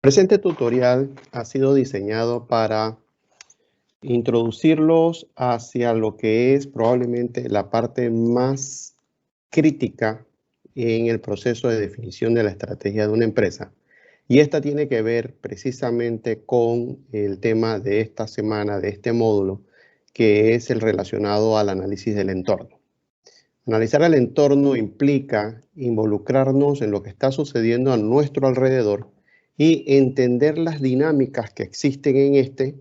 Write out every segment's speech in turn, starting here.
Presente tutorial ha sido diseñado para introducirlos hacia lo que es probablemente la parte más crítica en el proceso de definición de la estrategia de una empresa. Y esta tiene que ver precisamente con el tema de esta semana, de este módulo, que es el relacionado al análisis del entorno. Analizar el entorno implica involucrarnos en lo que está sucediendo a nuestro alrededor y entender las dinámicas que existen en este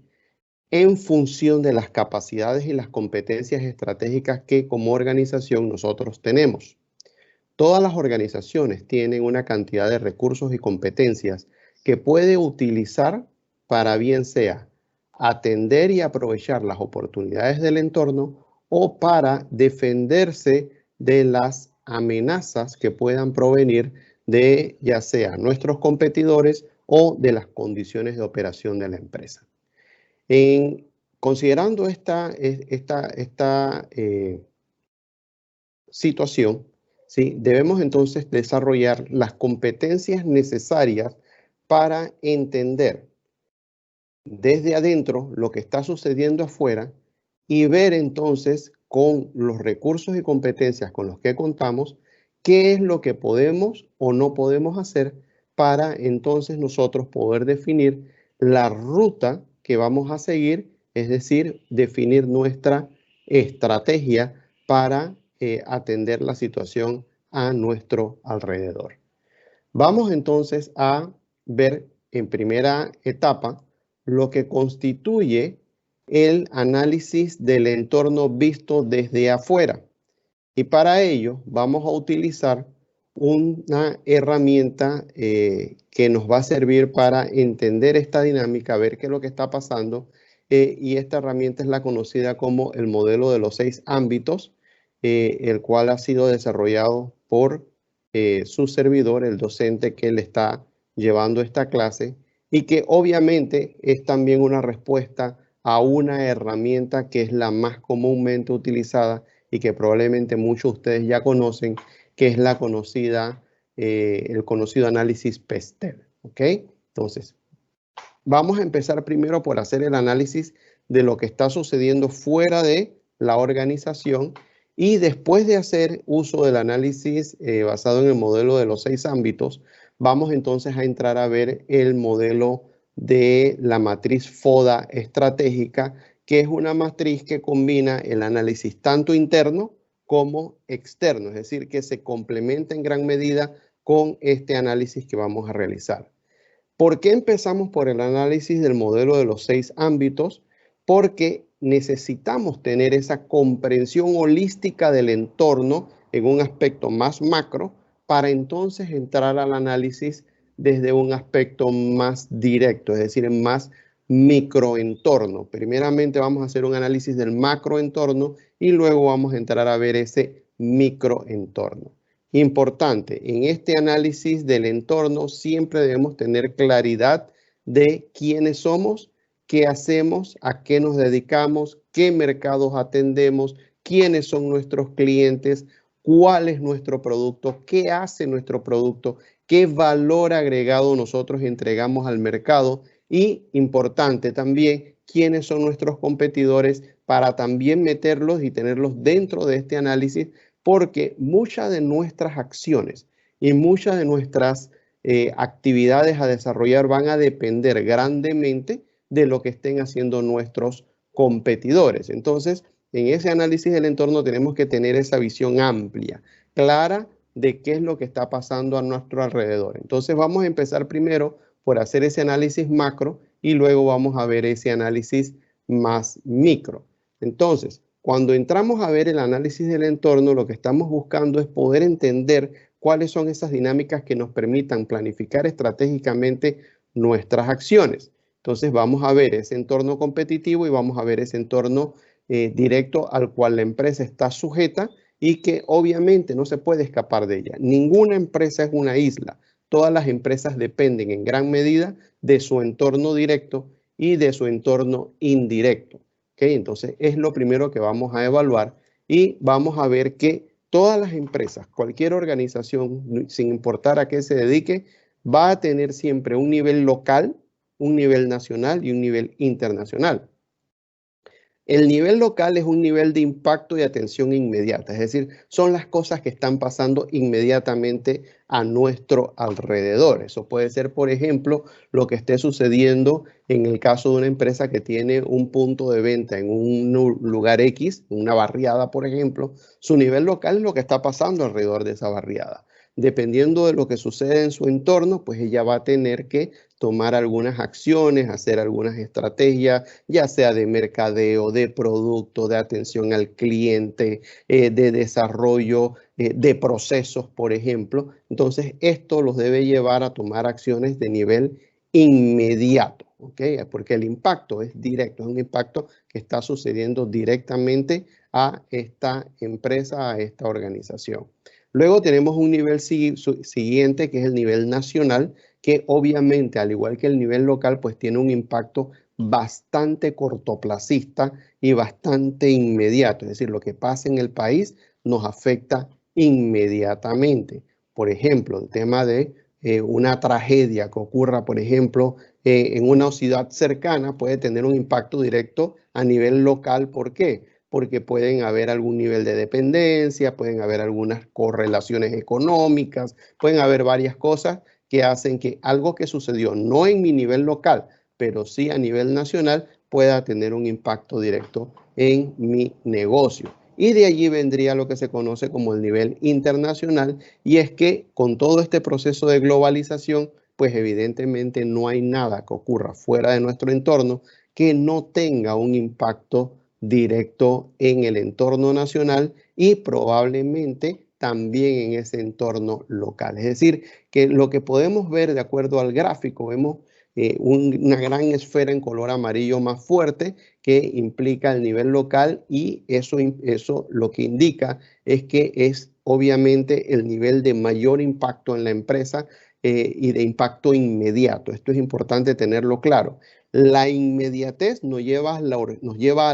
en función de las capacidades y las competencias estratégicas que como organización nosotros tenemos. Todas las organizaciones tienen una cantidad de recursos y competencias que puede utilizar para bien sea atender y aprovechar las oportunidades del entorno o para defenderse de las amenazas que puedan provenir de ya sea nuestros competidores o de las condiciones de operación de la empresa. Considerando esta situación, ¿sí? Debemos entonces desarrollar las competencias necesarias para entender desde adentro lo que está sucediendo afuera y ver entonces con los recursos y competencias con los que contamos qué es lo que podemos o no podemos hacer para entonces nosotros poder definir la ruta que vamos a seguir, es decir, definir nuestra estrategia para atender la situación a nuestro alrededor. Vamos entonces a ver en primera etapa lo que constituye el análisis del entorno visto desde afuera. Y para ello vamos a utilizar una herramienta que nos va a servir para entender esta dinámica, ver qué es lo que está pasando. Y esta herramienta es la conocida como el modelo de los 6 ámbitos, el cual ha sido desarrollado por su servidor, el docente que le está llevando esta clase, y que obviamente es también una respuesta a una herramienta que es la más comúnmente utilizada y que probablemente muchos de ustedes ya conocen, que es la conocida, el conocido análisis PESTEL. ¿Ok? Entonces, vamos a empezar primero por hacer el análisis de lo que está sucediendo fuera de la organización y después de hacer uso del análisis basado en el modelo de los 6 ámbitos, vamos entonces a entrar a ver el modelo de la matriz FODA estratégica, que es una matriz que combina el análisis tanto interno como externo, es decir, que se complementa en gran medida con este análisis que vamos a realizar. ¿Por qué empezamos por el análisis del modelo de los 6 ámbitos? Porque necesitamos tener esa comprensión holística del entorno en un aspecto más macro para entonces entrar al análisis desde un aspecto más directo, es decir, en más microentorno. Primeramente vamos a hacer un análisis del macroentorno y luego vamos a entrar a ver ese microentorno. Importante, en este análisis del entorno siempre debemos tener claridad de quiénes somos, qué hacemos, a qué nos dedicamos, qué mercados atendemos, quiénes son nuestros clientes, cuál es nuestro producto, qué hace nuestro producto, qué valor agregado nosotros entregamos al mercado y, importante también, quiénes son nuestros competidores para también meterlos y tenerlos dentro de este análisis, porque muchas de nuestras acciones y muchas de nuestras actividades a desarrollar van a depender grandemente de lo que estén haciendo nuestros competidores. Entonces, en ese análisis del entorno tenemos que tener esa visión amplia, clara de qué es lo que está pasando a nuestro alrededor. Entonces, vamos a empezar primero por hacer ese análisis macro y luego vamos a ver ese análisis más micro. Entonces, cuando entramos a ver el análisis del entorno, lo que estamos buscando es poder entender cuáles son esas dinámicas que nos permitan planificar estratégicamente nuestras acciones. Entonces vamos a ver ese entorno competitivo y vamos a ver ese entorno directo al cual la empresa está sujeta y que obviamente no se puede escapar de ella. Ninguna empresa es una isla. Todas las empresas dependen en gran medida de su entorno directo y de su entorno indirecto. ¿Okay? Entonces es lo primero que vamos a evaluar y vamos a ver que todas las empresas, cualquier organización, sin importar a qué se dedique, va a tener siempre un nivel local, un nivel nacional y un nivel internacional. El nivel local es un nivel de impacto y atención inmediata, es decir, son las cosas que están pasando inmediatamente a nuestro alrededor. Eso puede ser, por ejemplo, lo que esté sucediendo en el caso de una empresa que tiene un punto de venta en un lugar X, una barriada, por ejemplo. Su nivel local es lo que está pasando alrededor de esa barriada. Dependiendo de lo que sucede en su entorno, pues ella va a tener que tomar algunas acciones, hacer algunas estrategias, ya sea de mercadeo, de producto, de atención al cliente, de desarrollo de procesos, por ejemplo. Entonces, esto los debe llevar a tomar acciones de nivel inmediato, ¿ok? Porque el impacto es directo, es un impacto que está sucediendo directamente a esta empresa, a esta organización. Luego tenemos un nivel siguiente, que es el nivel nacional, que obviamente, al igual que el nivel local, pues tiene un impacto bastante cortoplacista y bastante inmediato. Es decir, lo que pasa en el país nos afecta inmediatamente. Por ejemplo, el tema de una tragedia que ocurra, por ejemplo, en una ciudad cercana puede tener un impacto directo a nivel local. ¿Por qué? Porque pueden haber algún nivel de dependencia, pueden haber algunas correlaciones económicas, pueden haber varias cosas que hacen que algo que sucedió no en mi nivel local, pero sí a nivel nacional, pueda tener un impacto directo en mi negocio. Y de allí vendría lo que se conoce como el nivel internacional, y es que con todo este proceso de globalización, pues evidentemente no hay nada que ocurra fuera de nuestro entorno que no tenga un impacto directo en el entorno nacional y probablemente también en ese entorno local. Es decir, que lo que podemos ver de acuerdo al gráfico, vemos una gran esfera en color amarillo más fuerte que implica el nivel local, y eso lo que indica es que es obviamente el nivel de mayor impacto en la empresa y de impacto inmediato. Esto es importante tenerlo claro. La inmediatez nos lleva a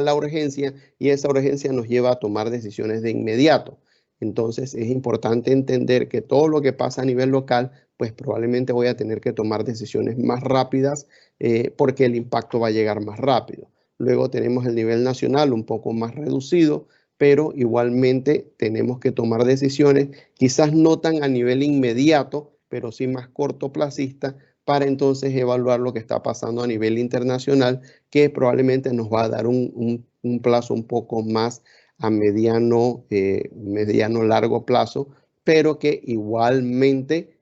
la urgencia, y esa urgencia nos lleva a tomar decisiones de inmediato. Entonces es importante entender que todo lo que pasa a nivel local, pues probablemente voy a tener que tomar decisiones más rápidas porque el impacto va a llegar más rápido. Luego tenemos el nivel nacional un poco más reducido, pero igualmente tenemos que tomar decisiones, quizás no tan a nivel inmediato, pero sí más cortoplacista, para entonces evaluar lo que está pasando a nivel internacional, que probablemente nos va a dar un plazo un poco más a mediano largo plazo, pero que igualmente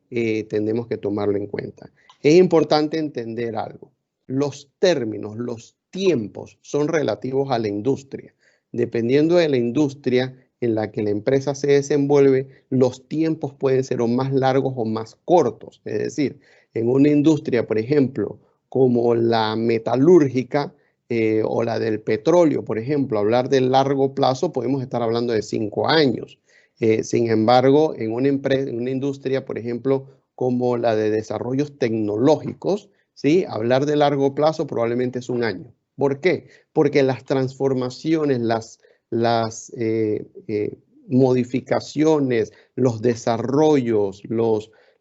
tenemos que tomarlo en cuenta. Es importante entender algo. Los términos, los tiempos son relativos a la industria. Dependiendo de la industria en la que la empresa se desenvuelve, los tiempos pueden ser o más largos o más cortos. Es decir, en una industria, por ejemplo, como la metalúrgica o la del petróleo, por ejemplo, hablar de largo plazo, podemos estar hablando de 5 años. Sin embargo, en una empresa, en una industria, por ejemplo, como la de desarrollos tecnológicos, ¿sí? Hablar de largo plazo probablemente es 1 año. ¿Por qué? Porque las transformaciones, las modificaciones, los desarrollos,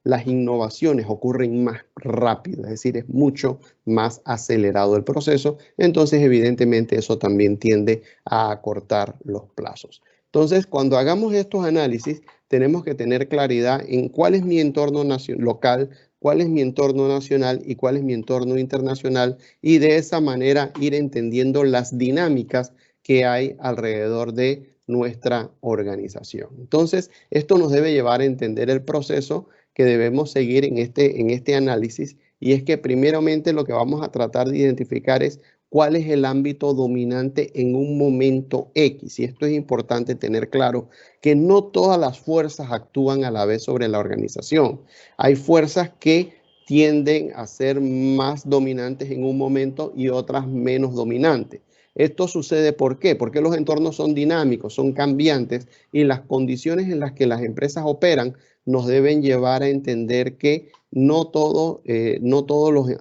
las innovaciones ocurren más rápido, es decir, es mucho más acelerado el proceso. Entonces, evidentemente, eso también tiende a acortar los plazos. Entonces, cuando hagamos estos análisis, tenemos que tener claridad en cuál es mi entorno local, cuál es mi entorno nacional y cuál es mi entorno internacional, y de esa manera ir entendiendo las dinámicas que hay alrededor de nuestra organización. Entonces, esto nos debe llevar a entender el proceso que debemos seguir en este análisis, y es que primeramente lo que vamos a tratar de identificar es cuál es el ámbito dominante en un momento X. Y esto es importante tener claro, que no todas las fuerzas actúan a la vez sobre la organización. Hay fuerzas que tienden a ser más dominantes en un momento y otras menos dominantes. Esto sucede ¿por qué? Porque los entornos son dinámicos, son cambiantes, y las condiciones en las que las empresas operan nos deben llevar a entender que no todos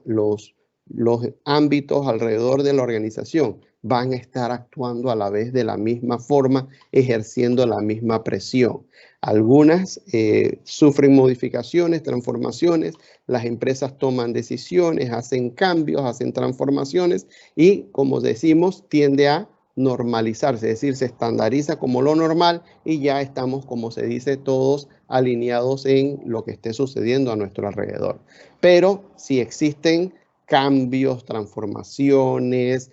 los ámbitos alrededor de la organización van a estar actuando a la vez de la misma forma, ejerciendo la misma presión. Algunas sufren modificaciones, transformaciones, las empresas toman decisiones, hacen cambios, hacen transformaciones y, como decimos, tiende a normalizarse, es decir, se estandariza como lo normal y ya estamos, como se dice, todos alineados en lo que esté sucediendo a nuestro alrededor. Pero si existen cambios, transformaciones,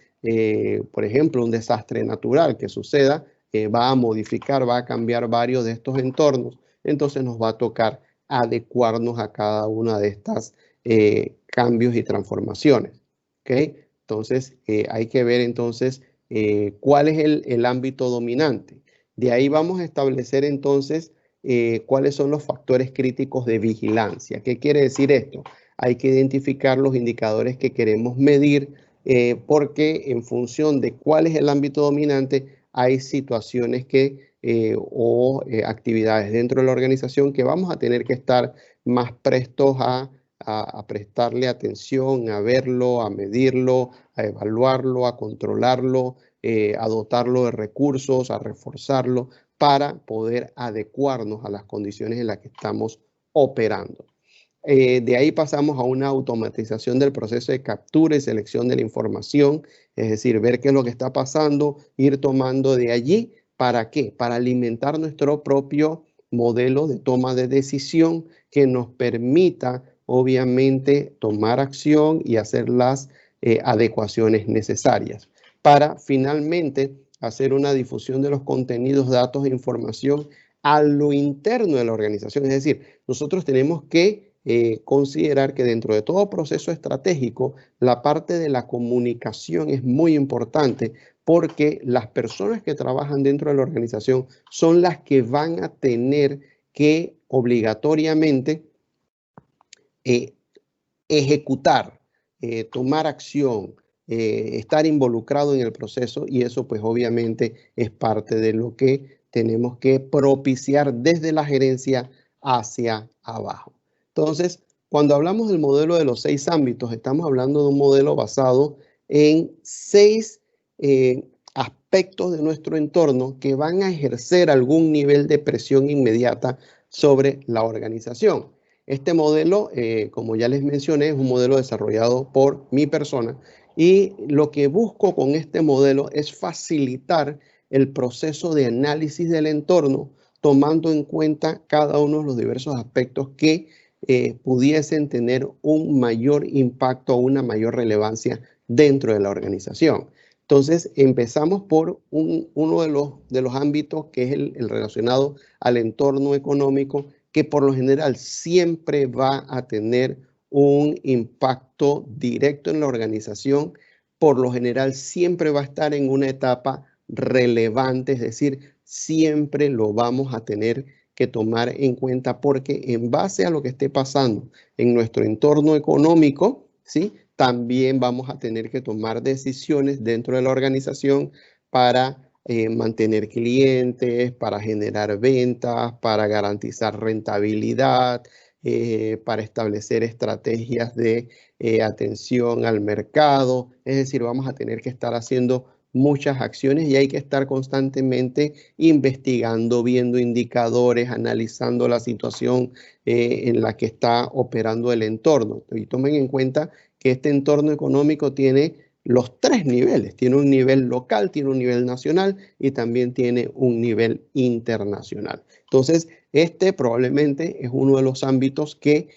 por ejemplo, un desastre natural que suceda, va a modificar, va a cambiar varios de estos entornos, entonces nos va a tocar adecuarnos a cada una de estas cambios y transformaciones. ¿Okay? Entonces, hay que ver entonces cuál es el ámbito dominante. De ahí vamos a establecer entonces cuáles son los factores críticos de vigilancia. ¿Qué quiere decir esto? Hay que identificar los indicadores que queremos medir porque en función de cuál es el ámbito dominante, hay situaciones o actividades dentro de la organización que vamos a tener que estar más prestos a prestarle atención, a verlo, a medirlo, a evaluarlo, a controlarlo, a dotarlo de recursos, a reforzarlo para poder adecuarnos a las condiciones en las que estamos operando. De ahí pasamos a una automatización del proceso de captura y selección de la información, es decir, ver qué es lo que está pasando, ir tomando de allí. ¿Para qué? Para alimentar nuestro propio modelo de toma de decisión que nos permita, obviamente, tomar acción y hacer las adecuaciones necesarias para finalmente hacer una difusión de los contenidos, datos e información a lo interno de la organización. Es decir, nosotros tenemos que considerar que dentro de todo proceso estratégico, la parte de la comunicación es muy importante porque las personas que trabajan dentro de la organización son las que van a tener que obligatoriamente ejecutar, tomar acción, estar involucrado en el proceso y eso pues obviamente es parte de lo que tenemos que propiciar desde la gerencia hacia abajo. Entonces, cuando hablamos del modelo de los 6 ámbitos, estamos hablando de un modelo basado en 6 aspectos de nuestro entorno que van a ejercer algún nivel de presión inmediata sobre la organización. Este modelo, como ya les mencioné, es un modelo desarrollado por mi persona y lo que busco con este modelo es facilitar el proceso de análisis del entorno, tomando en cuenta cada uno de los diversos aspectos que pudiesen tener un mayor impacto o una mayor relevancia dentro de la organización. Entonces, empezamos por uno de los ámbitos que es el relacionado al entorno económico, que por lo general siempre va a tener un impacto directo en la organización, por lo general siempre va a estar en una etapa relevante, es decir, siempre lo vamos a tener que tomar en cuenta porque en base a lo que esté pasando en nuestro entorno económico, ¿sí? También vamos a tener que tomar decisiones dentro de la organización para mantener clientes, para generar ventas, para garantizar rentabilidad, para establecer estrategias de atención al mercado. Es decir, vamos a tener que estar haciendo muchas acciones y hay que estar constantemente investigando, viendo indicadores, analizando la situación en la que está operando el entorno. Y tomen en cuenta que este entorno económico tiene los 3 niveles. Tiene un nivel local, tiene un nivel nacional y también tiene un nivel internacional. Entonces, este probablemente es uno de los ámbitos que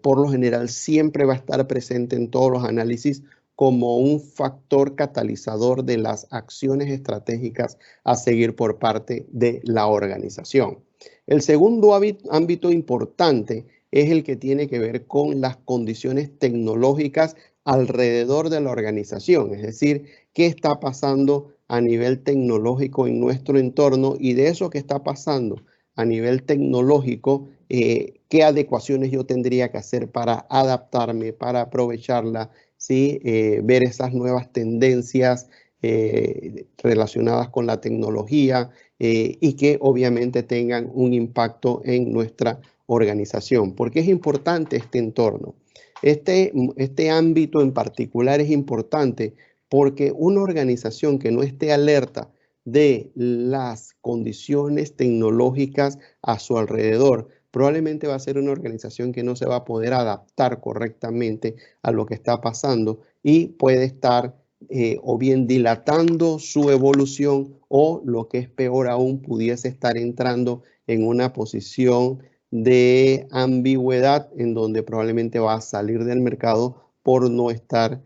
por lo general siempre va a estar presente en todos los análisis como un factor catalizador de las acciones estratégicas a seguir por parte de la organización. El segundo ámbito importante es el que tiene que ver con las condiciones tecnológicas alrededor de la organización, es decir, qué está pasando a nivel tecnológico en nuestro entorno y de eso que está pasando a nivel tecnológico, qué adecuaciones yo tendría que hacer para adaptarme, para aprovecharla, ¿sí? Ver esas nuevas tendencias relacionadas con la tecnología y que obviamente tengan un impacto en nuestra organización. ¿Por qué es importante este entorno? Este ámbito en particular es importante porque una organización que no esté alerta de las condiciones tecnológicas a su alrededor, probablemente va a ser una organización que no se va a poder adaptar correctamente a lo que está pasando y puede estar o bien dilatando su evolución o, lo que es peor aún, pudiese estar entrando en una posición de ambigüedad en donde probablemente va a salir del mercado por no estar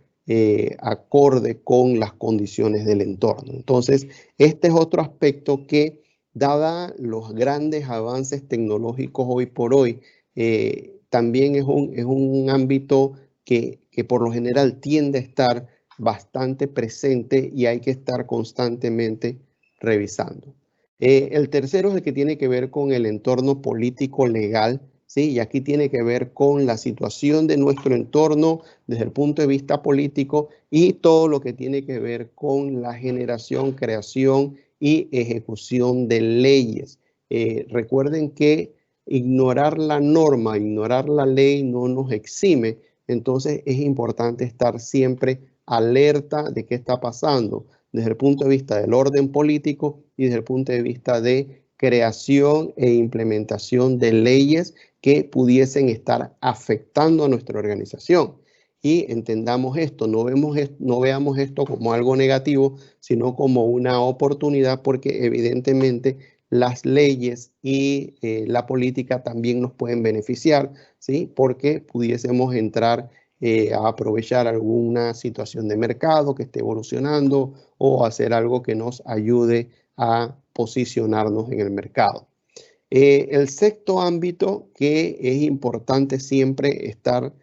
acorde con las condiciones del entorno. Entonces, este es otro aspecto que, dada los grandes avances tecnológicos hoy por hoy, también es un ámbito que por lo general tiende a estar bastante presente y hay que estar constantemente revisando. El tercero es el que tiene que ver con el entorno político legal, ¿sí? Y aquí tiene que ver con la situación de nuestro entorno desde el punto de vista político y todo lo que tiene que ver con la generación, creación y ejecución de leyes. Recuerden que ignorar la norma, ignorar la ley no nos exime, entonces es importante estar siempre alerta de qué está pasando desde el punto de vista del orden político y desde el punto de vista de creación e implementación de leyes que pudiesen estar afectando a nuestra organización. Y entendamos esto, no veamos esto como algo negativo, sino como una oportunidad, porque evidentemente las leyes y la política también nos pueden beneficiar, ¿sí? Porque pudiésemos entrar a aprovechar alguna situación de mercado que esté evolucionando o hacer algo que nos ayude a posicionarnos en el mercado. El sexto ámbito que es importante siempre estar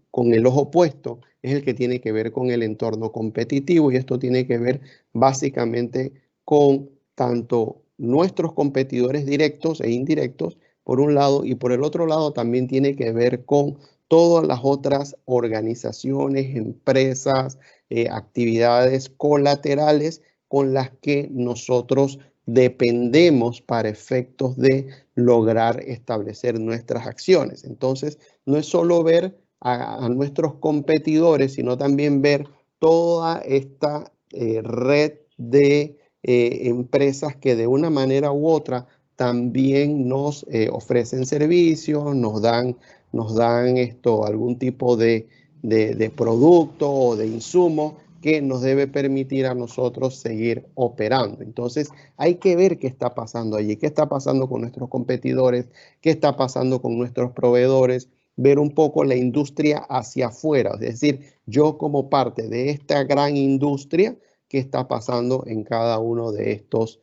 con el ojo puesto es el que tiene que ver con el entorno competitivo, y esto tiene que ver básicamente con tanto nuestros competidores directos e indirectos por un lado, y por el otro lado también tiene que ver con todas las otras organizaciones, empresas, actividades colaterales con las que nosotros dependemos para efectos de lograr establecer nuestras acciones. Entonces, no es solo ver a nuestros competidores, sino también ver toda esta red de empresas que de una manera u otra también nos ofrecen servicios, nos dan algún tipo de producto o de insumo que nos debe permitir a nosotros seguir operando. Entonces, hay que ver qué está pasando allí, qué está pasando con nuestros competidores, qué está pasando con nuestros proveedores, ver un poco la industria hacia afuera, es decir, yo como parte de esta gran industria, qué está pasando en cada uno de estos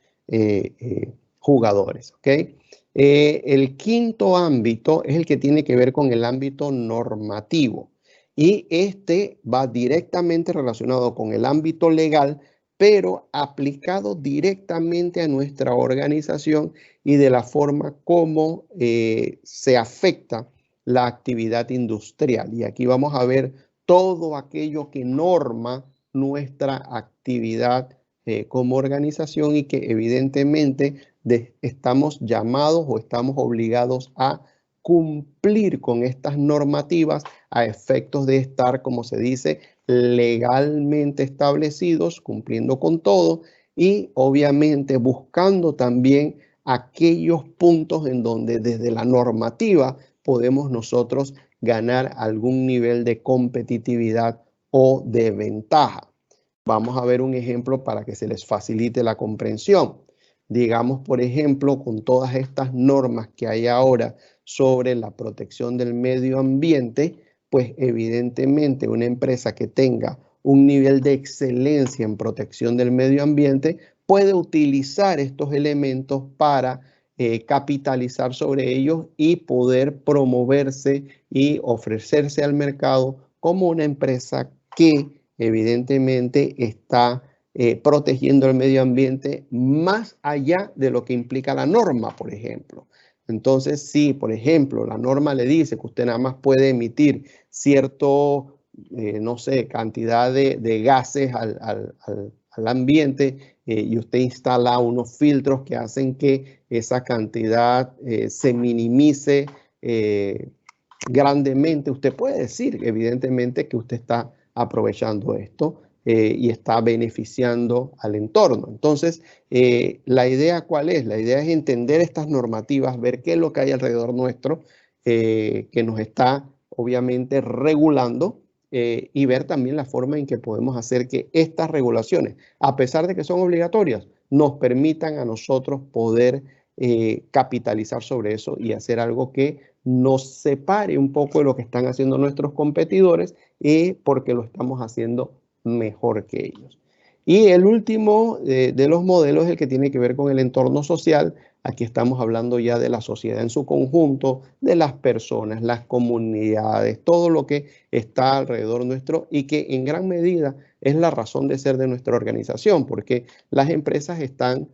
jugadores, ¿ok? El quinto ámbito es el que tiene que ver con el ámbito normativo. Y este va directamente relacionado con el ámbito legal, pero aplicado directamente a nuestra organización y de la forma como se afecta la actividad industrial. Y aquí vamos a ver todo aquello que norma nuestra actividad como organización y que evidentemente estamos llamados o estamos obligados a cumplir con estas normativas a efectos de estar, como se dice, legalmente establecidos, cumpliendo con todo y obviamente buscando también aquellos puntos en donde desde la normativa podemos nosotros ganar algún nivel de competitividad o de ventaja. Vamos a ver un ejemplo para que se les facilite la comprensión. Digamos, por ejemplo, con todas estas normas que hay ahora sobre la protección del medio ambiente, pues evidentemente una empresa que tenga un nivel de excelencia en protección del medio ambiente puede utilizar estos elementos para capitalizar sobre ellos y poder promoverse y ofrecerse al mercado como una empresa que evidentemente está protegiendo el medio ambiente más allá de lo que implica la norma, por ejemplo. Entonces, si, por ejemplo, la norma le dice que usted nada más puede emitir cierto, no sé, cantidad de gases al ambiente y usted instala unos filtros que hacen que esa cantidad se minimice grandemente, usted puede decir, evidentemente, que usted está aprovechando esto y está beneficiando al entorno. Entonces, ¿la idea cuál es? La idea es entender estas normativas, ver qué es lo que hay alrededor nuestro, que nos está obviamente regulando, y ver también la forma en que podemos hacer que estas regulaciones, a pesar de que son obligatorias, nos permitan a nosotros poder capitalizar sobre eso y hacer algo que nos separe un poco de lo que están haciendo nuestros competidores, porque lo estamos haciendo mejor que ellos. Y el último de los modelos es el que tiene que ver con el entorno social. Aquí estamos hablando ya de la sociedad en su conjunto, de las personas, las comunidades, todo lo que está alrededor nuestro y que en gran medida es la razón de ser de nuestra organización, porque las empresas están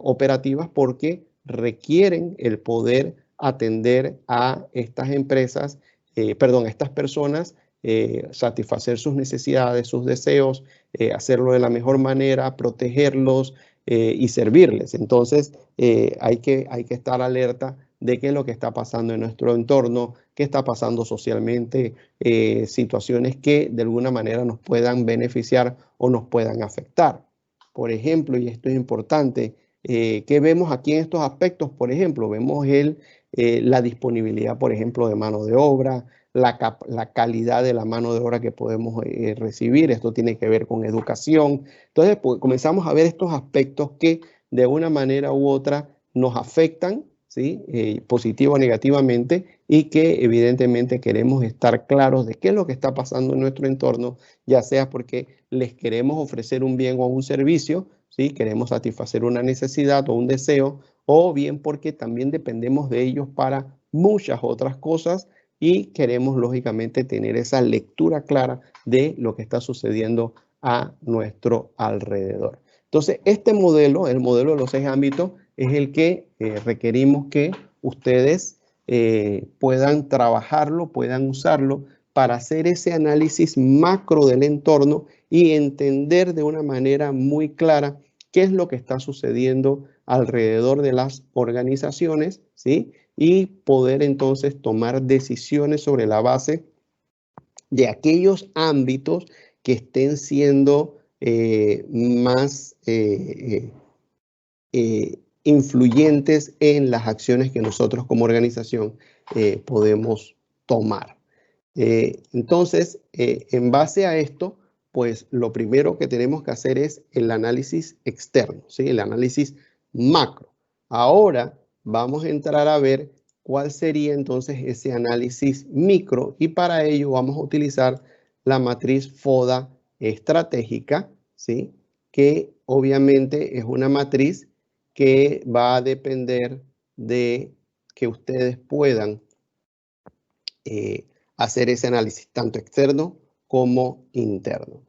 operativas porque requieren el poder atender a estas empresas, a estas personas, satisfacer sus necesidades, sus deseos, hacerlo de la mejor manera, protegerlos y servirles. Entonces, hay que estar alerta de qué es lo que está pasando en nuestro entorno, qué está pasando socialmente, situaciones que de alguna manera nos puedan beneficiar o nos puedan afectar. Por ejemplo, y esto es importante, ¿qué vemos aquí en estos aspectos? Por ejemplo, vemos la disponibilidad, por ejemplo, de mano de obra, la calidad de la mano de obra que podemos recibir. Esto tiene que ver con educación. Entonces, pues, comenzamos a ver estos aspectos que de una manera u otra nos afectan, ¿sí? Positivo o negativamente, y que evidentemente queremos estar claros de qué es lo que está pasando en nuestro entorno, ya sea porque les queremos ofrecer un bien o un servicio, ¿sí? Queremos satisfacer una necesidad o un deseo, o bien porque también dependemos de ellos para muchas otras cosas y queremos lógicamente tener esa lectura clara de lo que está sucediendo a nuestro alrededor. Entonces, este modelo, el modelo de los 6 ámbitos, es el que requerimos que ustedes puedan trabajarlo, puedan usarlo para hacer ese análisis macro del entorno y entender de una manera muy clara qué es lo que está sucediendo alrededor de las organizaciones, ¿sí? Y poder entonces tomar decisiones sobre la base de aquellos ámbitos que estén siendo más influyentes en las acciones que nosotros como organización podemos tomar. Entonces, en base a esto, pues lo primero que tenemos que hacer es el análisis externo, ¿sí? El análisis macro. Ahora vamos a entrar a ver cuál sería entonces ese análisis micro, y para ello vamos a utilizar la matriz FODA estratégica, ¿sí? Que obviamente es una matriz que va a depender de que ustedes puedan hacer ese análisis tanto externo como interno.